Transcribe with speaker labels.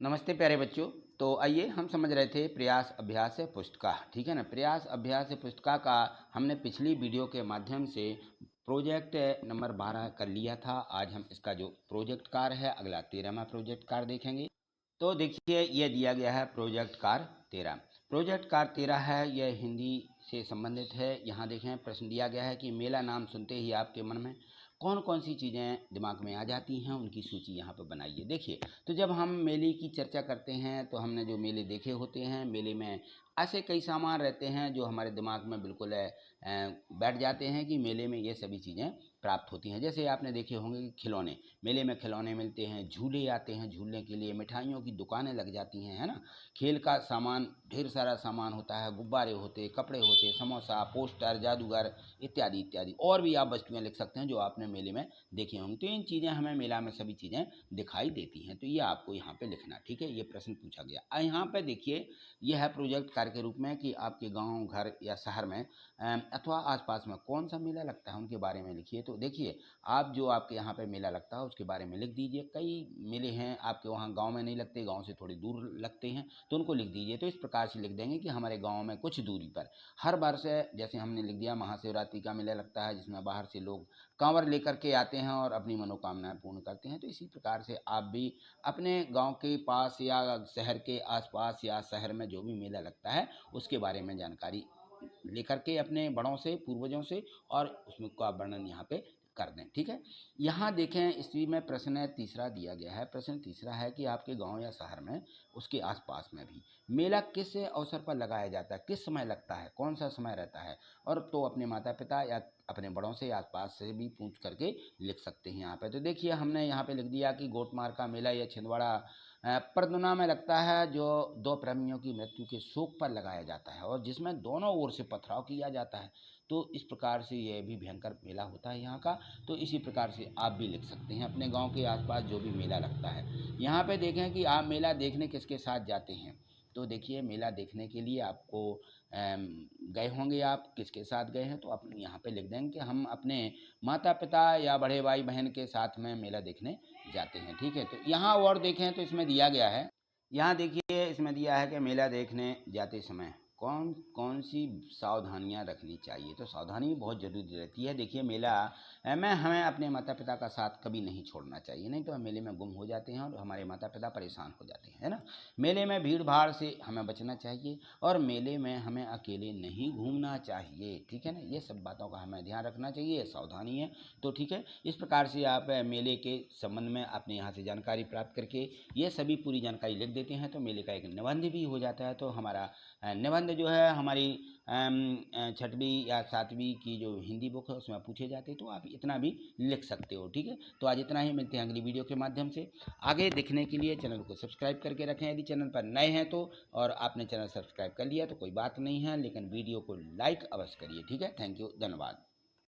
Speaker 1: नमस्ते प्यारे बच्चों। तो आइए हम समझ रहे थे प्रयास अभ्यास पुस्तिका, ठीक है ना। प्रयास अभ्यास पुस्तिका का हमने पिछली वीडियो के माध्यम से प्रोजेक्ट नंबर 12 कर लिया था। आज हम इसका जो प्रोजेक्ट कार्य है अगला 13वां प्रोजेक्ट कार्य देखेंगे। तो देखिए ये दिया गया है प्रोजेक्ट कार्य 13। प्रोजेक्ट कार्य 13 है, यह हिंदी से संबंधित है। यहाँ देखें प्रश्न दिया गया है कि मेला नाम सुनते ही आपके मन में कौन कौन सी चीज़ें दिमाग में आ जाती हैं, उनकी सूची यहाँ पर बनाइए। देखिए, तो जब हम मेले की चर्चा करते हैं तो हमने जो मेले देखे होते हैं, मेले में ऐसे कई सामान रहते हैं जो हमारे दिमाग में बिल्कुल बैठ जाते हैं कि मेले में ये सभी चीज़ें प्राप्त होती हैं। जैसे आपने देखे होंगे कि खिलौने, मेले में खिलौने मिलते हैं, झूले आते हैं, झूलने के लिए मिठाइयों की दुकानें लग जाती हैं, है ना। खेल का सामान, ढेर सारा सामान होता है, गुब्बारे होते, कपड़े होते, समोसा, पोस्टर, जादूगर इत्यादि इत्यादि। और भी आप वस्तुएं लिख सकते हैं जो आपने मेले में देखी होंगी। तो इन चीज़ें हमें मेला में सभी चीज़ें दिखाई देती हैं। तो ये आपको यहाँ पे लिखना, ठीक है। ये प्रश्न पूछा गया। यहाँ पे देखिए, यह है प्रोजेक्ट कार्य के रूप में कि आपके गांव, घर या शहर में अथवा आसपास में कौन सा मेला लगता है उनके बारे में लिखिए। तो देखिए, आप जो आपके यहाँ पे मेला लगता है उसके बारे में लिख दीजिए। कई मेले हैं आपके वहाँ गांव में नहीं लगते, गांव से थोड़ी दूर लगते हैं, तो उनको लिख दीजिए। तो इस प्रकार से लिख देंगे कि हमारे गाँव में कुछ दूरी पर हर वर्ष, जैसे हमने लिख दिया, महाशिवरात्रि का मेला लगता है जिसमें बाहर से लोग कांवर लेकर के आते हैं और अपनी मनोकामनाएं पूर्ण करते हैं। तो इसी प्रकार से आप भी अपने गांव के पास या शहर के आसपास या शहर में जो भी मेला लगता है उसके बारे में जानकारी लेकर के अपने बड़ों से, पूर्वजों से, और उसमें का वर्णन यहाँ पे कर दें, ठीक है। यहाँ देखें, इसी में प्रश्न तीसरा दिया गया है। प्रश्न तीसरा है कि आपके गांव या शहर में, उसके आसपास में भी मेला किस अवसर पर लगाया जाता है, किस समय लगता है, कौन सा समय रहता है। और तो अपने माता पिता या अपने बड़ों से, आसपास से भी पूछ करके लिख सकते हैं यहाँ पे। तो देखिए, हमने यहाँ पे लिख दिया कि गोटमार का मेला या छिंदवाड़ा परदुना में लगता है, जो दो प्रेमियों की मृत्यु के शोक पर लगाया जाता है और जिसमें दोनों ओर से पथराव किया जाता है। तो इस प्रकार से यह भी भयंकर मेला होता है यहाँ का। तो इसी प्रकार से आप भी लिख सकते हैं अपने गांव के आसपास जो भी मेला लगता है। यहाँ पे देखें कि आप मेला देखने किसके साथ जाते हैं। तो देखिए, मेला देखने के लिए आपको गए होंगे, आप किसके साथ गए हैं, तो आप यहाँ पे लिख देंगे कि हम अपने माता पिता या बड़े भाई बहन के साथ में मेला देखने जाते हैं, ठीक है। तो यहाँ और देखें तो इसमें दिया गया है, यहाँ देखिए इसमें दिया है कि मेला देखने जाते समय कौन कौन सी सावधानियां रखनी चाहिए। तो सावधानी बहुत ज़रूरी रहती है। देखिए, मेला में हमें अपने माता पिता का साथ कभी नहीं छोड़ना चाहिए, नहीं तो हम मेले में गुम हो जाते हैं और हमारे माता पिता परेशान हो जाते हैं, है ना। मेले में भीड़ भाड़ से हमें बचना चाहिए और मेले में हमें अकेले नहीं घूमना चाहिए, ठीक है ना। ये सब बातों का हमें ध्यान रखना चाहिए, सावधानी है। तो ठीक है, इस प्रकार से आप मेले के संबंध में अपने यहाँ से जानकारी प्राप्त करके ये सभी पूरी जानकारी लिख देते हैं तो मेले का एक निबंध भी हो जाता है। तो हमारा निबंध जो है हमारी 6वीं या 7वीं की जो हिंदी बुक है उसमें पूछे जाते हैं। तो आप इतना भी लिख सकते हो, ठीक है। तो आज इतना ही, मिलते हैं अगली वीडियो के माध्यम से। आगे देखने के लिए चैनल को सब्सक्राइब करके रखें यदि चैनल पर नए हैं तो, और आपने चैनल सब्सक्राइब कर लिया तो कोई बात नहीं है, लेकिन वीडियो को लाइक अवश्य करिए, ठीक है। थैंक यू, धन्यवाद।